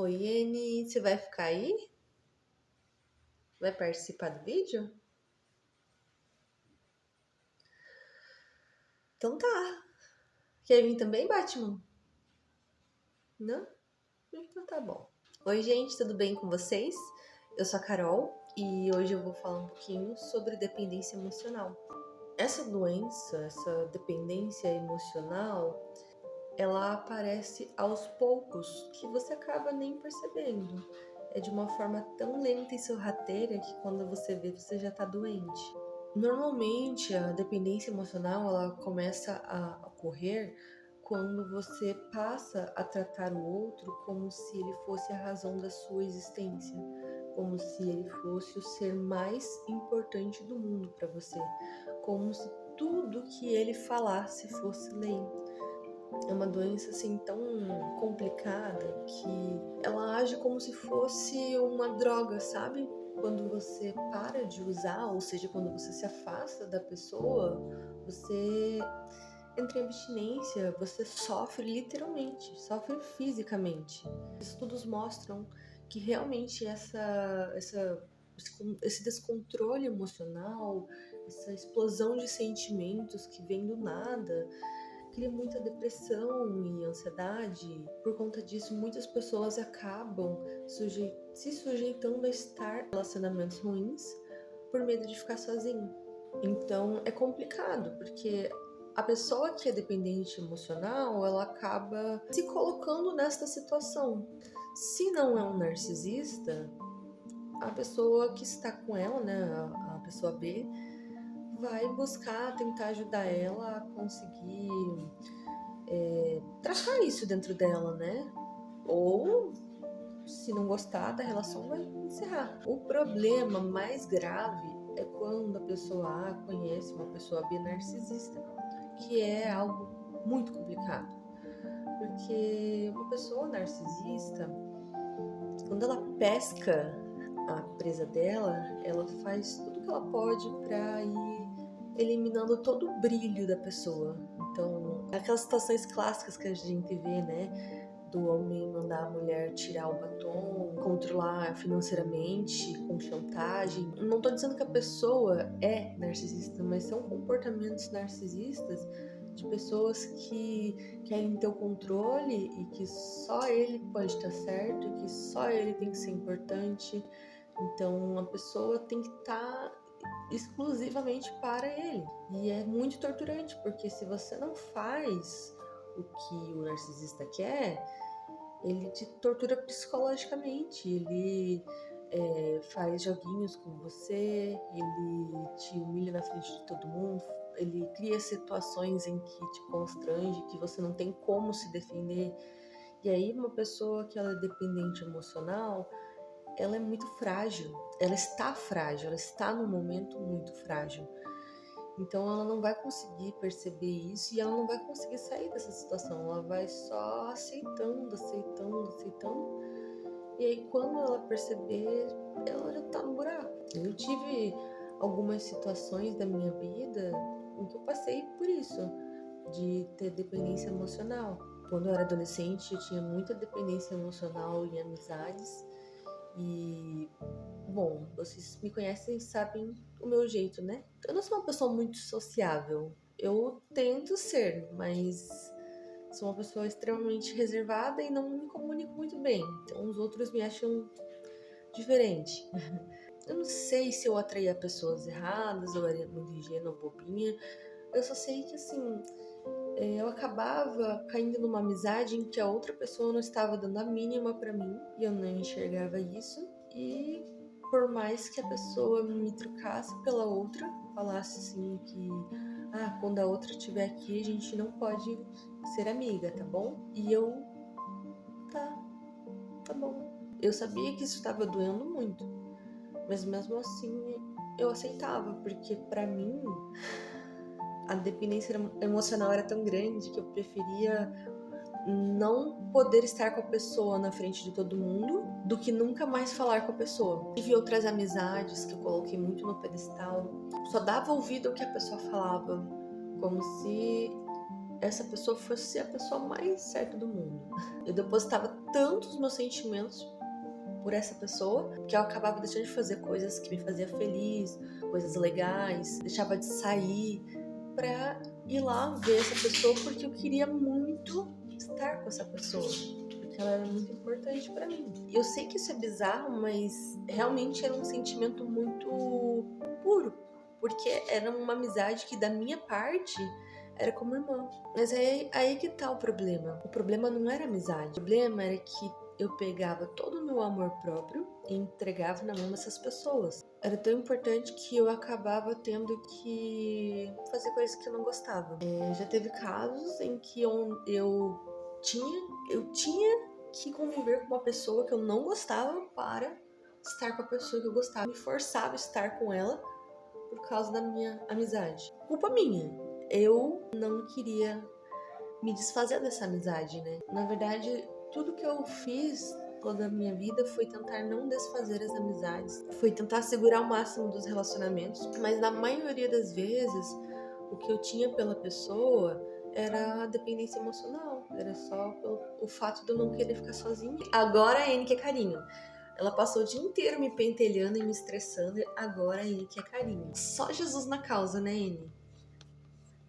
Oi, Eni, você vai ficar aí? Vai participar do vídeo? Então tá. Quer vir também, Batman? Não? Então tá bom. Oi, gente, tudo bem com vocês? Eu sou a Carol e hoje eu vou falar um pouquinho sobre dependência emocional. Essa doença, essa dependência emocional, ela aparece aos poucos que você acaba nem percebendo. É de uma forma tão lenta e sorrateira que quando você vê, você já tá doente. Normalmente, a dependência emocional ela começa a ocorrer quando você passa a tratar o outro como se ele fosse a razão da sua existência, como se ele fosse o ser mais importante do mundo para você, como se tudo que ele falasse fosse lei. É uma doença assim tão complicada que ela age como se fosse uma droga, sabe? Quando você para de usar, ou seja, quando você se afasta da pessoa, você entra em abstinência, você sofre literalmente, sofre fisicamente. Estudos mostram que realmente esse descontrole emocional, essa explosão de sentimentos que vem do nada, cria muita depressão e ansiedade. Por conta disso, muitas pessoas acabam se sujeitando a estar em relacionamentos ruins por medo de ficar sozinho. Então é complicado, porque a pessoa que é dependente emocional, ela acaba se colocando nesta situação. Se não é um narcisista, a pessoa que está com ela, né, a pessoa B, vai buscar tentar ajudar ela a conseguir tratar isso dentro dela, né? Ou, se não gostar da relação, vai encerrar. O problema mais grave é quando a pessoa A conhece uma pessoa B narcisista, que é algo muito complicado. Porque uma pessoa narcisista, quando ela pesca a presa dela, ela faz tudo que ela pode para ir eliminando todo o brilho da pessoa. Então, aquelas situações clássicas que a gente vê, né? Do homem mandar a mulher tirar o batom, controlar financeiramente, com chantagem. Não tô dizendo que a pessoa é narcisista, mas são comportamentos narcisistas de pessoas que querem ter o controle e que só ele pode estar certo e que só ele tem que ser importante. Então a pessoa tem que estar exclusivamente para ele. E é muito torturante, porque se você não faz o que o narcisista quer, ele te tortura psicologicamente, ele faz joguinhos com você, ele te humilha na frente de todo mundo, ele cria situações em que te constrange, que você não tem como se defender. E aí uma pessoa que ela é dependente emocional, ela é muito frágil, ela está num momento muito frágil. Então ela não vai conseguir perceber isso e ela não vai conseguir sair dessa situação. Ela vai só aceitando. E aí quando ela perceber, ela já tá no buraco. Eu tive algumas situações da minha vida em que eu passei por isso, de ter dependência emocional. Quando eu era adolescente, eu tinha muita dependência emocional em amizades. E, bom, vocês me conhecem e sabem o meu jeito, né? Eu não sou uma pessoa muito sociável. Eu tento ser, mas sou uma pessoa extremamente reservada e não me comunico muito bem. Então os outros me acham diferente. Eu não sei se eu atraía pessoas erradas, eu era muito ingênua, bobinha. Eu só sei que, assim, eu acabava caindo numa amizade em que a outra pessoa não estava dando a mínima pra mim e eu não enxergava isso. E por mais que a pessoa me trocasse pela outra, falasse assim que quando a outra estiver aqui a gente não pode ser amiga, tá bom? E eu, tá bom. Eu sabia que isso estava doendo muito, mas mesmo assim eu aceitava, porque pra mim a dependência emocional era tão grande que eu preferia não poder estar com a pessoa na frente de todo mundo do que nunca mais falar com a pessoa. Tive outras amizades que eu coloquei muito no pedestal, só dava ouvido ao que a pessoa falava, como se essa pessoa fosse a pessoa mais certa do mundo. Eu depositava tanto os meus sentimentos por essa pessoa, que eu acabava deixando de fazer coisas que me faziam feliz, coisas legais, deixava de sair pra ir lá ver essa pessoa porque eu queria muito estar com essa pessoa, porque ela era muito importante pra mim. Eu sei que isso é bizarro, mas realmente era um sentimento muito puro, porque era uma amizade que da minha parte era como irmã. Mas aí que tá o problema. O problema não era amizade, o problema era que eu pegava todo o meu amor próprio e entregava na mão dessas pessoas. Era tão importante que eu acabava tendo que fazer coisas que eu não gostava. Já teve casos em que eu tinha que conviver com uma pessoa que eu não gostava para estar com a pessoa que eu gostava. Me forçava a estar com ela por causa da minha amizade. Culpa minha. Eu não queria me desfazer dessa amizade, né? Na verdade, tudo que eu fiz toda a minha vida foi tentar não desfazer as amizades, foi tentar segurar o máximo dos relacionamentos, mas na maioria das vezes o que eu tinha pela pessoa era a dependência emocional, era só o fato de eu não querer ficar sozinha. Agora a N que é carinho. Ela passou o dia inteiro me pentelhando e me estressando, agora a N que é carinho. Só Jesus na causa, né, N?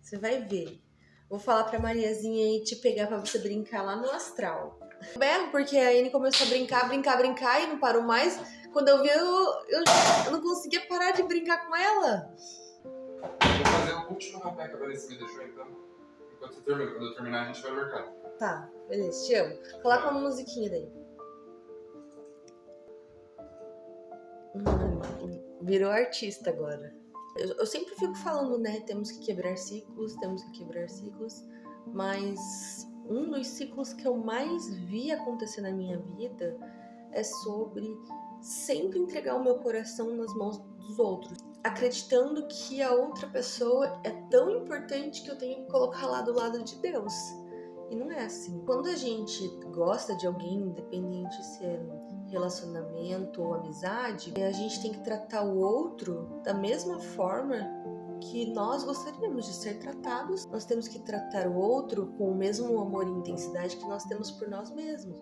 Você vai ver. Vou falar pra Mariazinha aí te pegar pra você brincar lá no astral. Berro, porque a Anne começou a brincar e não parou mais. Quando eu vi, eu não conseguia parar de brincar com ela. Vou fazer o último rapé que a Vanessa me deixou, então. Enquanto você termina. Quando eu terminar, a gente vai no mercado. Tá, beleza, te amo. Coloca uma musiquinha daí. Virou artista agora. Eu sempre fico falando, né? Temos que quebrar ciclos, mas um dos ciclos que eu mais vi acontecer na minha vida é sobre sempre entregar o meu coração nas mãos dos outros, acreditando que a outra pessoa é tão importante que eu tenho que colocar lá do lado de Deus. E não é assim. Quando a gente gosta de alguém, independente se é relacionamento ou amizade, a gente tem que tratar o outro da mesma forma que nós gostaríamos de ser tratados. Nós temos que tratar o outro com o mesmo amor e intensidade que nós temos por nós mesmos.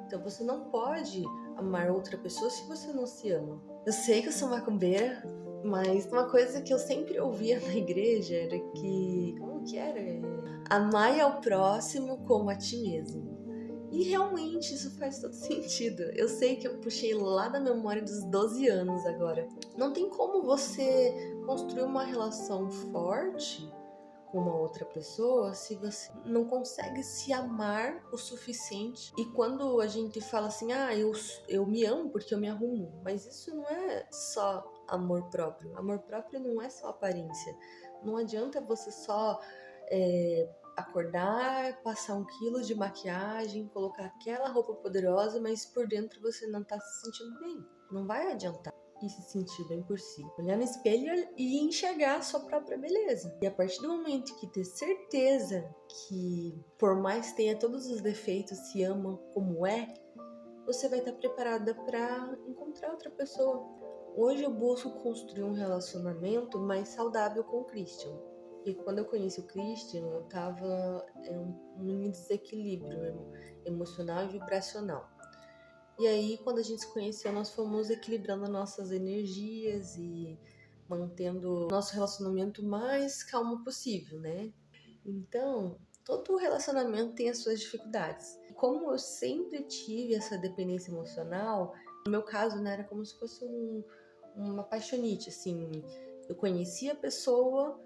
Então você não pode amar outra pessoa se você não se ama. Eu sei que eu sou macumbeira, mas uma coisa que eu sempre ouvia na igreja era que... Como que era? Amai ao próximo como a ti mesmo. E realmente isso faz todo sentido. Eu sei que eu puxei lá da memória dos 12 anos agora. Não tem como você construir uma relação forte com uma outra pessoa se você não consegue se amar o suficiente. E quando a gente fala assim, eu me amo porque eu me arrumo, mas isso não é só amor próprio. Amor próprio não é só aparência. Não adianta você só acordar, passar 1 quilo de maquiagem, colocar aquela roupa poderosa, mas por dentro você não tá se sentindo bem. Não vai adiantar. E se sentir bem por si. Olhar no espelho e enxergar a sua própria beleza. E a partir do momento que ter certeza que, por mais tenha todos os defeitos, se ama como é, você vai estar preparada para encontrar outra pessoa. Hoje eu busco construir um relacionamento mais saudável com o Christian. E quando eu conheci o Christian, eu tava em um desequilíbrio emocional e vibracional. E aí, quando a gente se conheceu, nós fomos equilibrando nossas energias e mantendo nosso relacionamento mais calmo possível, né? Então, todo relacionamento tem as suas dificuldades. Como eu sempre tive essa dependência emocional, no meu caso, né, era como se fosse uma paixonite, assim. Eu conhecia a pessoa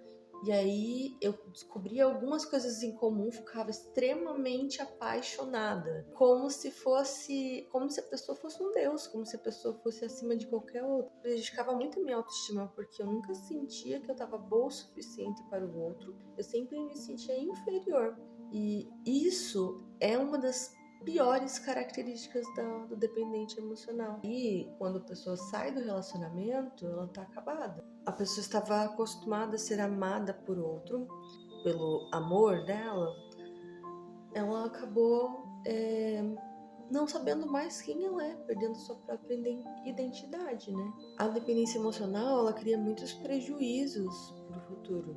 e aí eu descobria algumas coisas em comum, ficava extremamente apaixonada, como se a pessoa fosse um deus, como se a pessoa fosse acima de qualquer outra. Prejudicava muito a minha autoestima, porque eu nunca sentia que eu estava boa o suficiente para o outro. Eu sempre me sentia inferior. E isso é uma das piores características do dependente emocional. E quando a pessoa sai do relacionamento, ela tá acabada. A pessoa estava acostumada a ser amada por outro, pelo amor dela, ela acabou não sabendo mais quem ela é, perdendo sua própria identidade, né? A dependência emocional, ela cria muitos prejuízos pro futuro.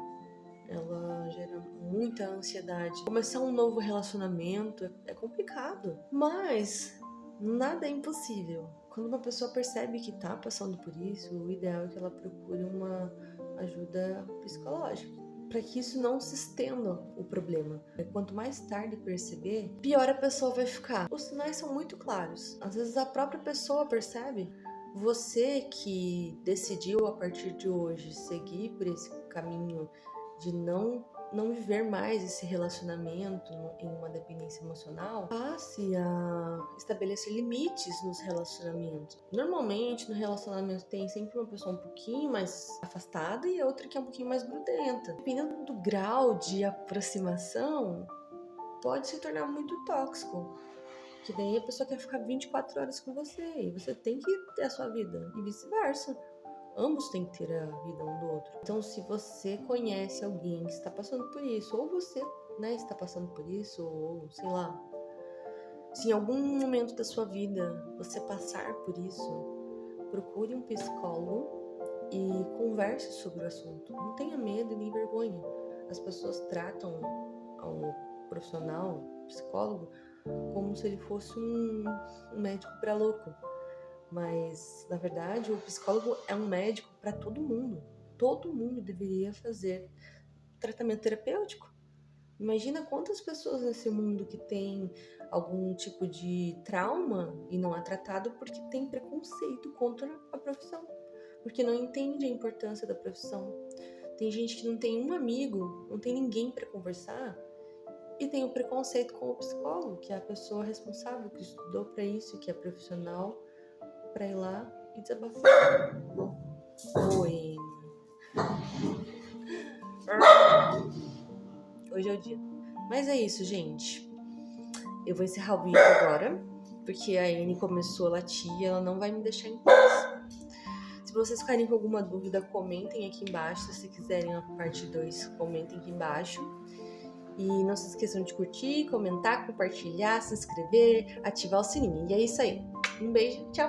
ela gera muita ansiedade. Começar um novo relacionamento é complicado, mas nada é impossível. Quando uma pessoa percebe que tá passando por isso, o ideal é que ela procure uma ajuda psicológica, para que isso não se estenda o problema. Quanto mais tarde perceber, pior a pessoa vai ficar. Os sinais são muito claros. Às vezes a própria pessoa percebe. Você que decidiu a partir de hoje seguir por esse caminho de não viver mais esse relacionamento em uma dependência emocional, passe a estabelecer limites nos relacionamentos. Normalmente, no relacionamento tem sempre uma pessoa um pouquinho mais afastada e outra que é um pouquinho mais grudenta. Dependendo do grau de aproximação, pode se tornar muito tóxico. Que daí a pessoa quer ficar 24 horas com você e você tem que ter a sua vida e vice-versa. Ambos têm que ter a vida um do outro. Então, se você conhece alguém que está passando por isso, ou você, está passando por isso, ou sei lá, se em algum momento da sua vida você passar por isso, procure um psicólogo e converse sobre o assunto. Não tenha medo nem vergonha. As pessoas tratam ao profissional, psicólogo, como se ele fosse um médico para louco. Mas, na verdade, o psicólogo é um médico para todo mundo. Todo mundo deveria fazer tratamento terapêutico. Imagina quantas pessoas nesse mundo que tem algum tipo de trauma e não é tratado porque tem preconceito contra a profissão. Porque não entende a importância da profissão. Tem gente que não tem um amigo, não tem ninguém para conversar e tem o preconceito com o psicólogo, que é a pessoa responsável, que estudou para isso, que é profissional, para ir lá e desabafar. Oi. Hoje é o dia. Mas é isso, gente. Eu vou encerrar o vídeo agora, porque a Anne começou a latir e ela não vai me deixar em paz. Se vocês ficarem com alguma dúvida, comentem aqui embaixo. Se quiserem a parte 2, comentem aqui embaixo. E não se esqueçam de curtir, comentar, compartilhar, se inscrever, ativar o sininho. E é isso aí. Um beijo, tchau!